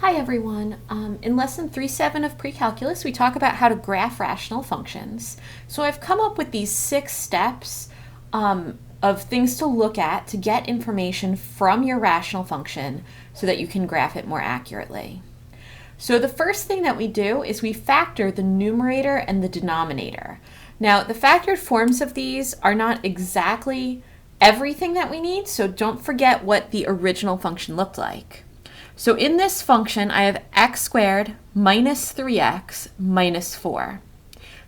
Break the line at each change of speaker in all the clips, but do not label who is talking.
Hi everyone. In lesson 3.7 of pre-calculus, we talk about how to graph rational functions. So I've come up with these 6 steps of things to look at to get information from your rational function so that you can graph it more accurately. So the first thing that we do is we factor the numerator and the denominator. Now the factored forms of these are not exactly everything that we need, so don't forget what the original function looked like. So in this function, I have x squared minus 3x minus 4.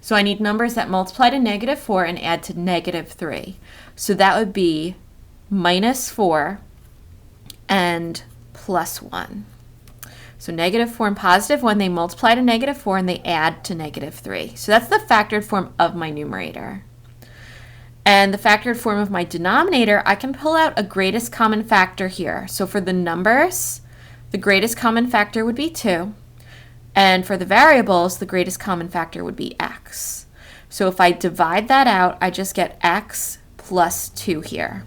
So I need numbers that multiply to negative 4 and add to negative 3. So that would be minus 4 and plus 1. So negative 4 and positive 1, they multiply to negative 4 and they add to negative 3. So that's the factored form of my numerator. And the factored form of my denominator, I can pull out a greatest common factor here. So for the numbers, the greatest common factor would be 2. And for the variables, the greatest common factor would be x. So if I divide that out, I just get x plus 2 here.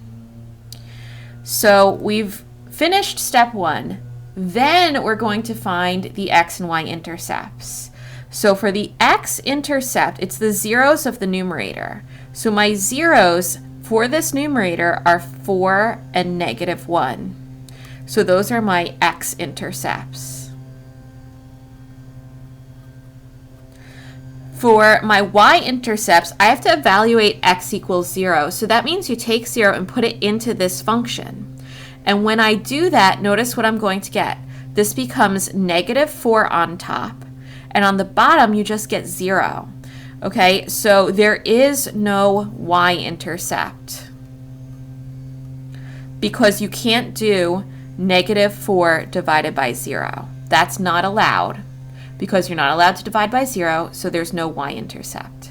So we've finished step 1. Then we're going to find the x and y intercepts. So for the x-intercept, it's the zeros of the numerator. So my zeros for this numerator are 4 and negative 1. So those are my x-intercepts. For my y-intercepts, I have to evaluate x equals 0. So that means you take 0 and put it into this function. And when I do that, notice what I'm going to get. This becomes negative 4 on top. And on the bottom, you just get 0. Okay, so there is no y-intercept because you can't do negative 4 divided by 0. That's not allowed because you're not allowed to divide by 0, so there's no y-intercept.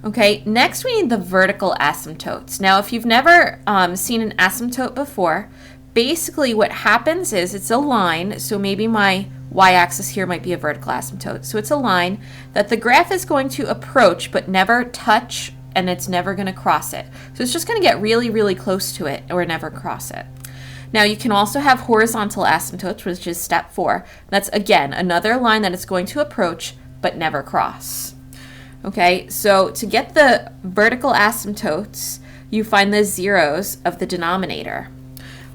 Okay, next we need the vertical asymptotes. Now, if you've never seen an asymptote before, basically what happens is it's a line, so maybe my y-axis here might be a vertical asymptote. So it's a line that the graph is going to approach but never touch, and it's never going to cross it. So it's just going to get really, really close to it or never cross it. Now you can also have horizontal asymptotes, which is step 4. That's, again, another line that it's going to approach but never cross. Okay, so to get the vertical asymptotes, you find the zeros of the denominator.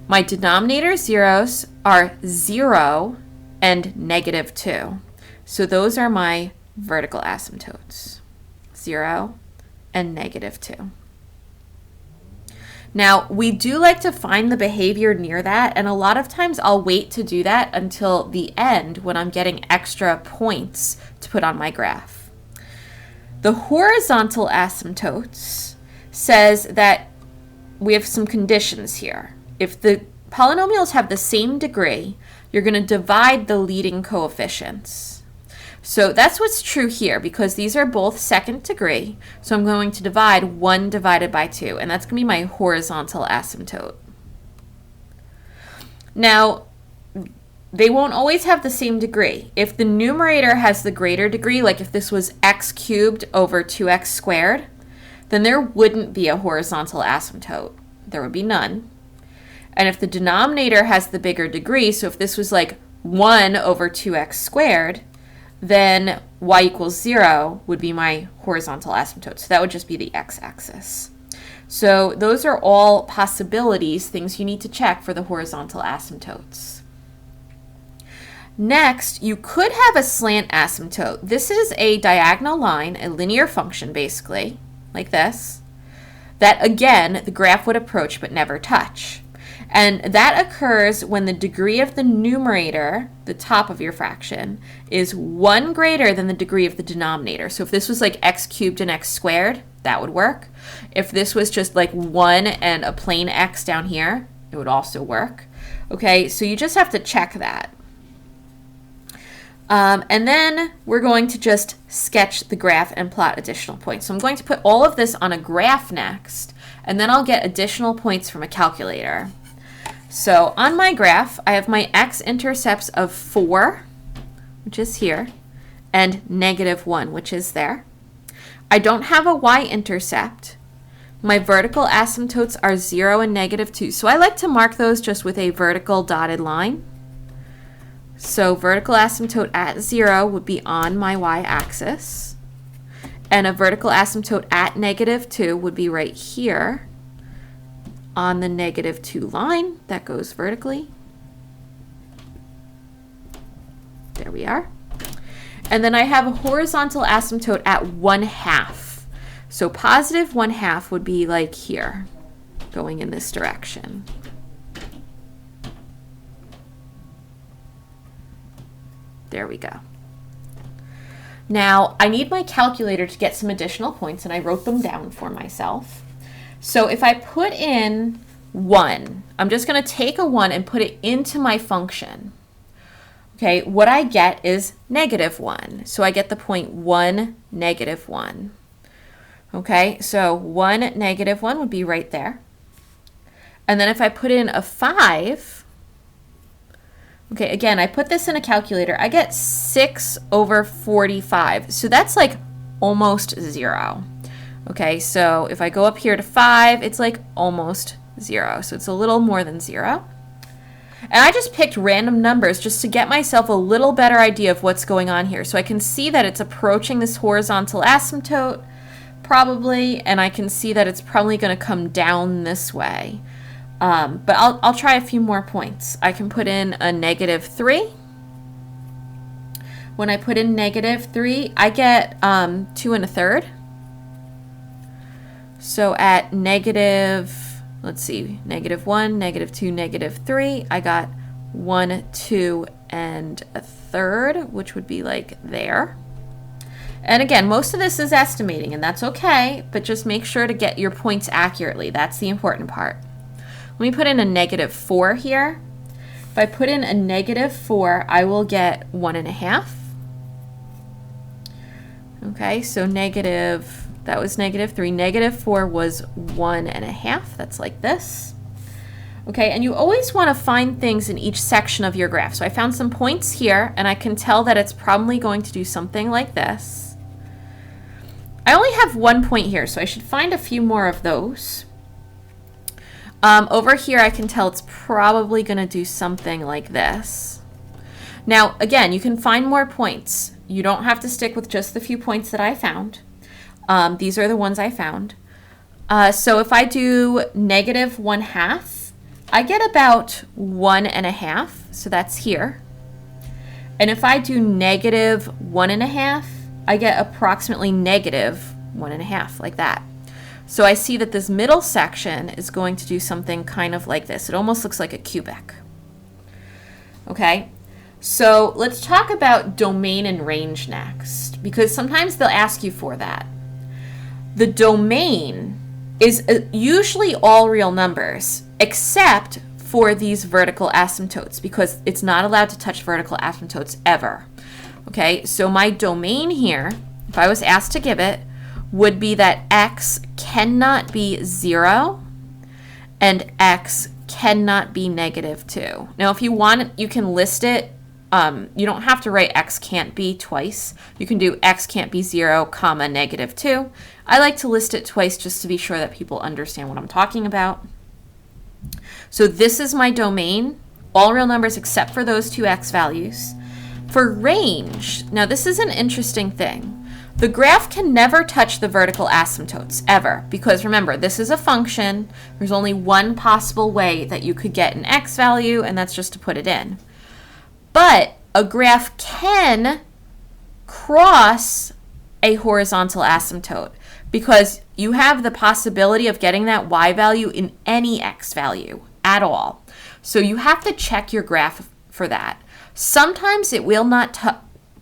My denominator zeros are 0 and negative 2. So those are my vertical asymptotes, 0 and negative 2. Now, we do like to find the behavior near that, and a lot of times I'll wait to do that until the end when I'm getting extra points to put on my graph. The horizontal asymptotes says that we have some conditions here. If the polynomials have the same degree, you're going to divide the leading coefficients. So that's what's true here because these are both second degree. So I'm going to divide 1 divided by 2, and that's going to be my horizontal asymptote. Now, they won't always have the same degree. If the numerator has the greater degree, like if this was x cubed over 2x squared, then there wouldn't be a horizontal asymptote. There would be none. And if the denominator has the bigger degree, so if this was like 1 over 2x squared, then y equals 0 would be my horizontal asymptote. So that would just be the x-axis. So those are all possibilities, things you need to check for the horizontal asymptotes. Next, you could have a slant asymptote. This is a diagonal line, a linear function basically, like this, that again, the graph would approach but never touch. And that occurs when the degree of the numerator, the top of your fraction, is 1 greater than the degree of the denominator. So if this was like x cubed and x squared, that would work. If this was just like 1 and a plain x down here, it would also work. Okay, so you just have to check that. And then we're going to just sketch the graph and plot additional points. So I'm going to put all of this on a graph next, and then I'll get additional points from a calculator. So on my graph, I have my x-intercepts of 4, which is here, and negative 1, which is there. I don't have a y-intercept. My vertical asymptotes are 0 and negative 2. So I like to mark those just with a vertical dotted line. So vertical asymptote at 0 would be on my y-axis, and a vertical asymptote at -2 would be right here on the -2 line that goes vertically. There we are. And then I have a horizontal asymptote at 1/2. So positive 1/2 would be like here, going in this direction. There we go. Now, I need my calculator to get some additional points, and I wrote them down for myself. So if I put in 1, I'm just going to take a 1 and put it into my function. Okay, what I get is -1. So I get the point 1, -1. Okay, so 1, -1 would be right there. And then if I put in a 5, okay, again, I put this in a calculator, I get 6/45. So that's like almost 0. Okay, so if I go up here to 5, it's like almost 0. So it's a little more than 0. And I just picked random numbers just to get myself a little better idea of what's going on here. So I can see that it's approaching this horizontal asymptote, probably, and I can see that it's probably going to come down this way. But I'll try a few more points. I can put in a -3. When I put in -3, I get 2 1/3. So at let's see, -1, -2, -3, I got 1, 2 1/3, which would be like there. And again, most of this is estimating, and that's okay, but just make sure to get your points accurately. That's the important part. Let me put in a -4 here. If I put in a -4, I will get 1 1/2. Okay, so that was -3. -4 was 1 1/2. That's like this. Okay, and you always want to find things in each section of your graph. So I found some points here, and I can tell that it's probably going to do something like this. I only have 1 point here, so I should find a few more of those. Over here, I can tell it's probably going to do something like this. Now, again, you can find more points. You don't have to stick with just the few points that I found. These are the ones I found. So if I do -1/2, I get about 1 1/2. So that's here. And if I do -1 1/2, I get approximately -1 1/2, like that. So I see that this middle section is going to do something kind of like this. It almost looks like a cubic. Okay, so let's talk about domain and range next, because sometimes they'll ask you for that. The domain is usually all real numbers, except for these vertical asymptotes, because it's not allowed to touch vertical asymptotes ever. Okay, so my domain here, if I was asked to give it, would be that x cannot be 0 and x cannot be -2. Now, if you want, you can list it. You don't have to write x can't be twice. You can do x can't be 0, comma, -2. I like to list it twice just to be sure that people understand what I'm talking about. So this is my domain, all real numbers except for those two x values. For range, now this is an interesting thing. The graph can never touch the vertical asymptotes, ever, because remember, this is a function. There's only one possible way that you could get an x value, and that's just to put it in. But a graph can cross a horizontal asymptote, because you have the possibility of getting that y value in any x value at all. So you have to check your graph for that. Sometimes it will not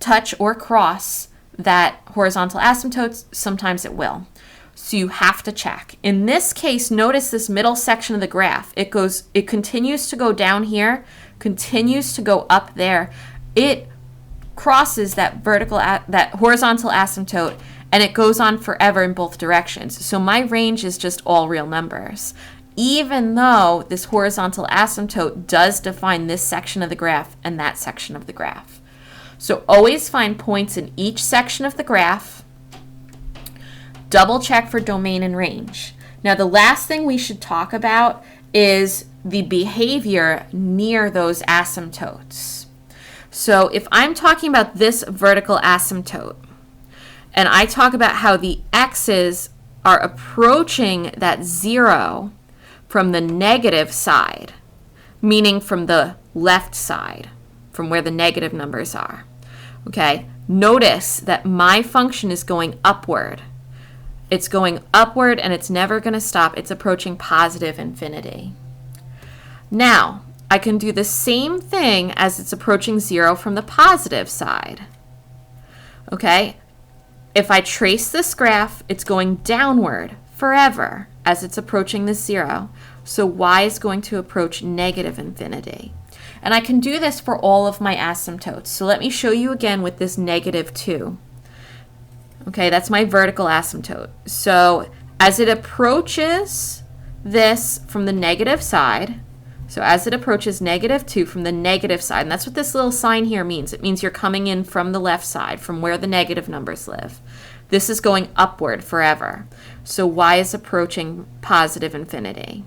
touch or cross that horizontal asymptotes, sometimes it will. So you have to check. In this case, notice this middle section of the graph. It continues to go down here, continues to go up there. It crosses that horizontal asymptote, and it goes on forever in both directions. So my range is just all real numbers, even though this horizontal asymptote does define this section of the graph and that section of the graph. So always find points in each section of the graph. Double check for domain and range. Now, the last thing we should talk about is the behavior near those asymptotes. So if I'm talking about this vertical asymptote, and I talk about how the x's are approaching that 0 from the negative side, meaning from the left side, from where the negative numbers are, okay? Notice that my function is going upward. It's going upward and it's never going to stop. It's approaching positive infinity. Now, I can do the same thing as it's approaching 0 from the positive side. Okay? If I trace this graph, it's going downward forever as it's approaching the 0. So y is going to approach negative infinity. And I can do this for all of my asymptotes. So let me show you again with this -2. Okay, that's my vertical asymptote. So as it approaches this from the negative side, so as it approaches -2 from the negative side, and that's what this little sign here means. It means you're coming in from the left side, from where the negative numbers live. This is going upward forever. So y is approaching positive infinity.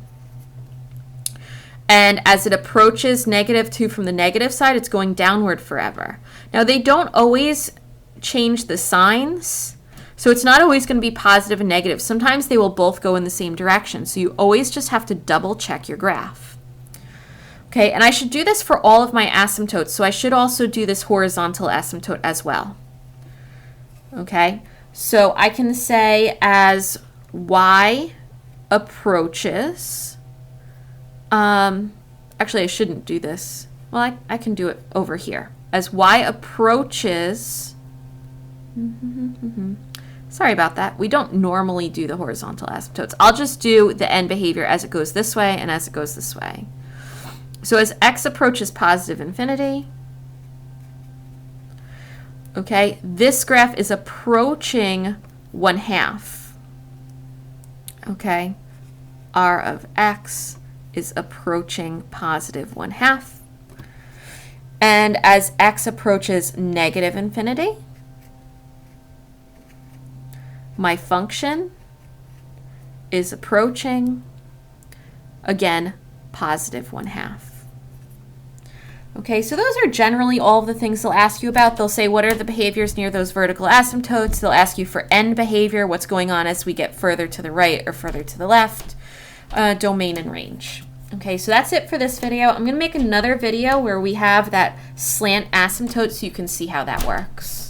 And as it approaches -2 from the negative side, it's going downward forever. Now, they don't always change the signs, so it's not always going to be positive and negative. Sometimes they will both go in the same direction, so you always just have to double check your graph. Okay, and I should do this for all of my asymptotes, so I should also do this horizontal asymptote as well. Okay, so I can say as y approaches, actually I shouldn't do this. Well, I can do it over here. As y approaches, sorry about that. We don't normally do the horizontal asymptotes. I'll just do the end behavior as it goes this way and as it goes this way. So as x approaches positive infinity, okay, this graph is approaching 1/2. Okay, r of x is approaching positive 1/2. And as x approaches negative infinity, my function is approaching, again, positive 1/2. Okay, so those are generally all of the things they'll ask you about. They'll say, what are the behaviors near those vertical asymptotes? They'll ask you for end behavior, what's going on as we get further to the right or further to the left, domain and range. Okay, so that's it for this video. I'm going to make another video where we have that slant asymptote so you can see how that works.